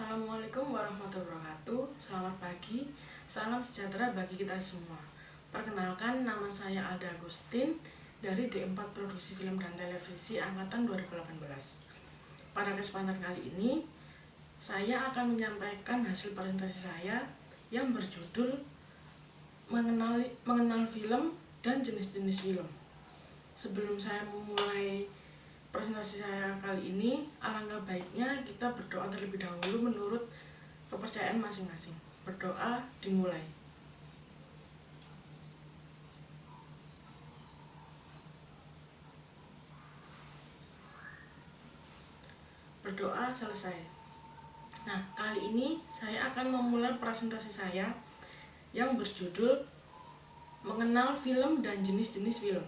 Assalamualaikum warahmatullahi wabarakatuh. Selamat pagi, salam sejahtera bagi kita semua. Perkenalkan, nama saya Alda Agustin dari D4 Produksi Film dan Televisi Angkatan 2018. Pada kesempatan kali ini, saya akan menyampaikan hasil presentasi saya yang berjudul mengenal film dan jenis-jenis film. Sebelum saya memulai presentasi saya kali ini, alangkah baiknya kita berdoa terlebih dahulu menurut kepercayaan masing-masing. Berdoa dimulai. Berdoa selesai. Nah, kali ini saya akan memulai presentasi saya yang berjudul mengenal film dan jenis-jenis film.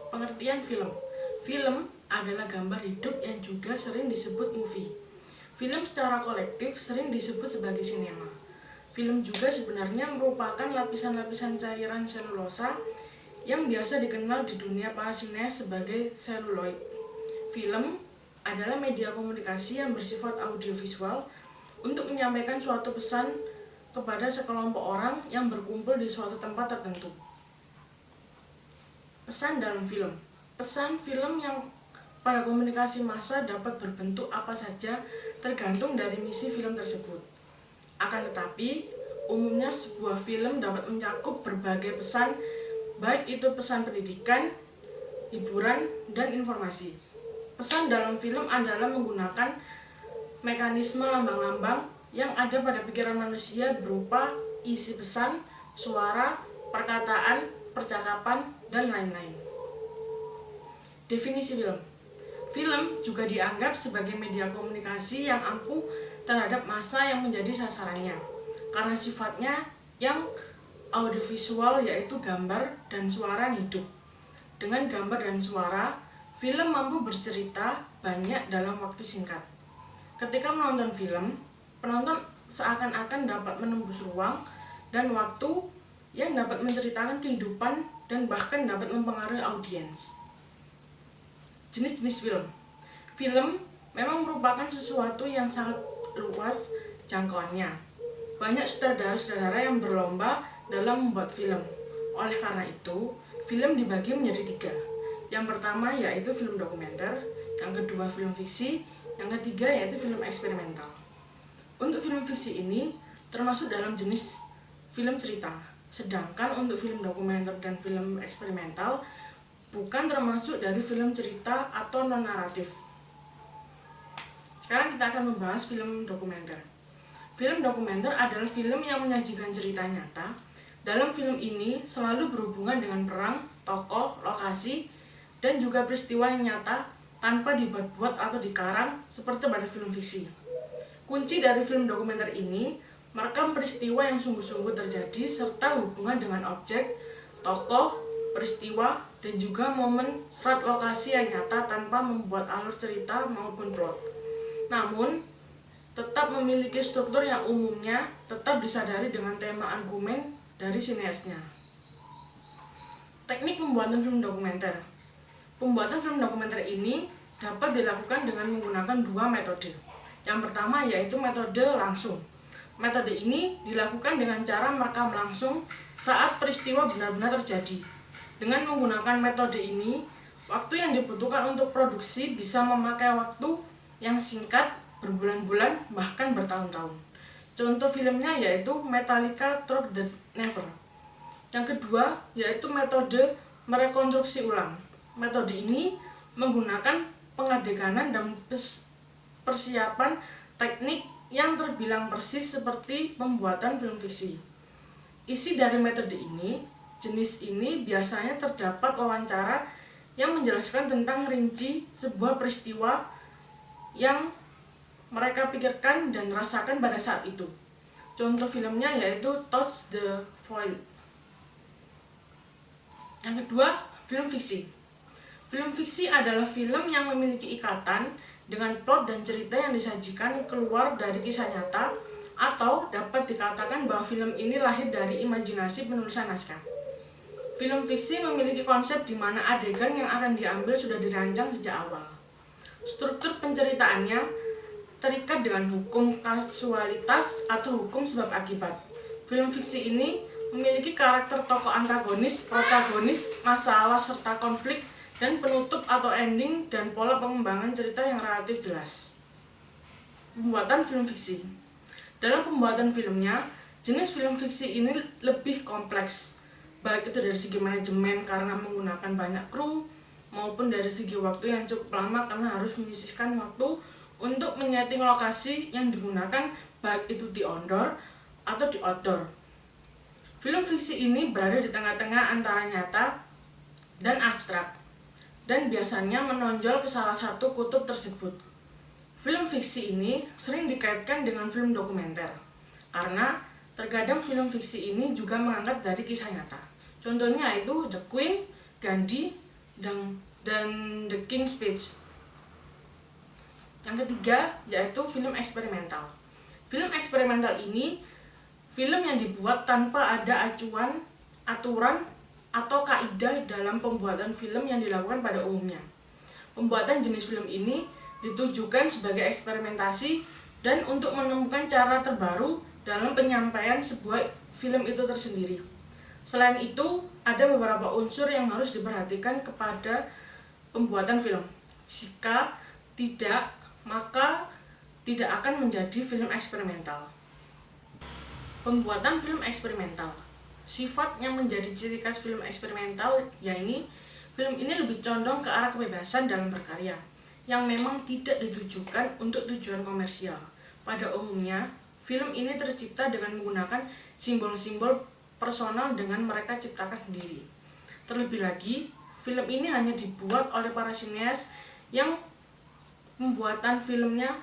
Pengertian film. Film adalah gambar hidup yang juga sering disebut movie. Film secara kolektif sering disebut sebagai sinema. Film juga sebenarnya merupakan lapisan-lapisan cairan selulosa yang biasa dikenal di dunia para sineas sebagai seluloid. Film adalah media komunikasi yang bersifat audiovisual untuk menyampaikan suatu pesan kepada sekelompok orang yang berkumpul di suatu tempat tertentu. Pesan dalam film. Pesan film yang pada komunikasi massa dapat berbentuk apa saja tergantung dari misi film tersebut. Akan tetapi, umumnya sebuah film dapat mencakup berbagai pesan, baik itu pesan pendidikan, hiburan, dan informasi. Pesan dalam film adalah menggunakan mekanisme lambang-lambang yang ada pada pikiran manusia berupa isi pesan, suara, perkataan, percakapan, dan lain-lain. Definisi film. Film juga dianggap sebagai media komunikasi yang ampuh terhadap massa yang menjadi sasarannya, karena sifatnya yang audiovisual, yaitu gambar dan suara yang hidup. Dengan gambar dan suara, film mampu bercerita banyak dalam waktu singkat. Ketika menonton film, penonton seakan-akan dapat menembus ruang dan waktu yang dapat menceritakan kehidupan dan bahkan dapat mempengaruhi audiens. Jenis-jenis film. Film memang merupakan sesuatu yang sangat luas jangkauannya. Banyak sutradara-sutradara yang berlomba dalam membuat film. Oleh karena itu, film dibagi menjadi 3. Yang pertama yaitu film dokumenter, yang kedua film fiksi, yang ketiga yaitu film eksperimental. Untuk film fiksi ini termasuk dalam jenis film cerita. Sedangkan untuk film dokumenter dan film eksperimental bukan termasuk dari film cerita atau non-naratif. Sekarang kita akan membahas film dokumenter. Film dokumenter adalah film yang menyajikan cerita nyata. Dalam film ini selalu berhubungan dengan perang, tokoh, lokasi, dan juga peristiwa yang nyata tanpa dibuat-buat atau dikarang seperti pada film fiksi. Kunci dari film dokumenter ini merekam peristiwa yang sungguh-sungguh terjadi serta hubungan dengan objek, tokoh, peristiwa, dan juga momen serat lokasi yang nyata tanpa membuat alur cerita maupun plot. Namun, tetap memiliki struktur yang umumnya tetap disadari dengan tema argumen dari sineasnya. Teknik pembuatan film dokumenter. Pembuatan film dokumenter ini dapat dilakukan dengan menggunakan 2 metode. Yang pertama yaitu metode langsung. Metode ini dilakukan dengan cara merekam langsung saat peristiwa benar-benar terjadi. Dengan menggunakan metode ini, waktu yang dibutuhkan untuk produksi bisa memakai waktu yang singkat, berbulan-bulan, bahkan bertahun-tahun. Contoh filmnya yaitu Metallica Through the Never. Yang kedua yaitu metode merekonstruksi ulang. Metode ini menggunakan pengadeganan dan persiapan teknik yang terbilang persis seperti pembuatan film fiksi. Isi dari metode ini, jenis ini biasanya terdapat wawancara yang menjelaskan tentang rinci sebuah peristiwa yang mereka pikirkan dan rasakan pada saat itu. Contoh filmnya yaitu Touch the Void. Yang kedua, film fiksi. Film fiksi adalah film yang memiliki ikatan dengan plot dan cerita yang disajikan keluar dari kisah nyata, atau dapat dikatakan bahwa film ini lahir dari imajinasi penulisan naskah. Film fiksi memiliki konsep di mana adegan yang akan diambil sudah dirancang sejak awal. Struktur penceritaannya terikat dengan hukum kasualitas atau hukum sebab akibat. Film fiksi ini memiliki karakter tokoh antagonis, protagonis, masalah serta konflik, dan penutup atau ending dan pola pengembangan cerita yang relatif jelas. Pembuatan film fiksi. Dalam pembuatan filmnya, jenis film fiksi ini lebih kompleks, baik itu dari segi manajemen karena menggunakan banyak kru, maupun dari segi waktu yang cukup lama karena harus menyisihkan waktu untuk menyeting lokasi yang digunakan, baik itu di indoor atau di outdoor. Film fiksi ini berada di tengah-tengah antara nyata dan abstrak, dan biasanya menonjol ke salah satu kutub tersebut. Film fiksi ini sering dikaitkan dengan film dokumenter, karena terkadang film fiksi ini juga mengangkat dari kisah nyata. Contohnya itu The Queen, Gandhi, dan The King's Speech. Yang ketiga yaitu film eksperimental. Film eksperimental ini film yang dibuat tanpa ada acuan, aturan, atau kaidah dalam pembuatan film yang dilakukan pada umumnya. Pembuatan jenis film ini ditujukan sebagai eksperimentasi dan untuk menemukan cara terbaru dalam penyampaian sebuah film itu tersendiri. Selain itu, ada beberapa unsur yang harus diperhatikan kepada pembuatan film. Jika tidak, maka tidak akan menjadi film eksperimental. Pembuatan film eksperimental. Sifat yang menjadi ciri khas film eksperimental yaitu film ini lebih condong ke arah kebebasan dalam berkarya, yang memang tidak ditujukan untuk tujuan komersial. Pada umumnya, film ini tercipta dengan menggunakan simbol-simbol personal dengan mereka ciptakan sendiri. Terlebih lagi, film ini hanya dibuat oleh para sineas yang pembuatan filmnya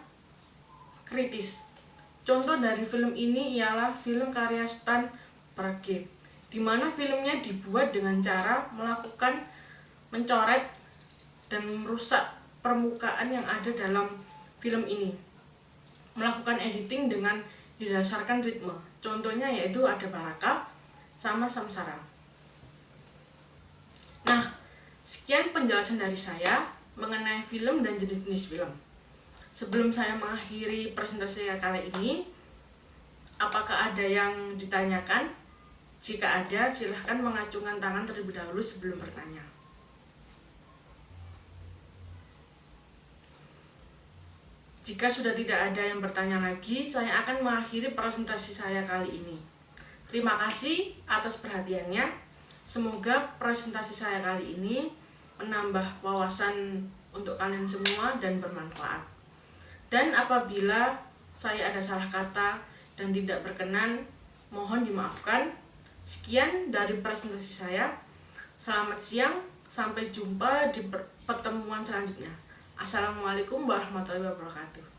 kritis. Contoh dari film ini ialah film karya Stan Brakhage, di mana filmnya dibuat dengan cara melakukan mencoret dan merusak permukaan yang ada dalam film ini, melakukan editing dengan didasarkan ritme. Contohnya yaitu ada Baraka sama Samsara. Nah, sekian penjelasan dari saya mengenai film dan jenis-jenis film. Sebelum saya mengakhiri presentasi saya kali ini, apakah ada yang ditanyakan? Jika ada, silahkan mengacungkan tangan terlebih dahulu sebelum bertanya. Jika sudah tidak ada yang bertanya lagi, saya akan mengakhiri presentasi saya kali ini. Terima kasih atas perhatiannya. Semoga presentasi saya kali ini menambah wawasan untuk kalian semua dan bermanfaat. Dan apabila saya ada salah kata dan tidak berkenan, mohon dimaafkan. Sekian dari presentasi saya. Selamat siang, sampai jumpa di pertemuan selanjutnya. Assalamualaikum warahmatullahi wabarakatuh.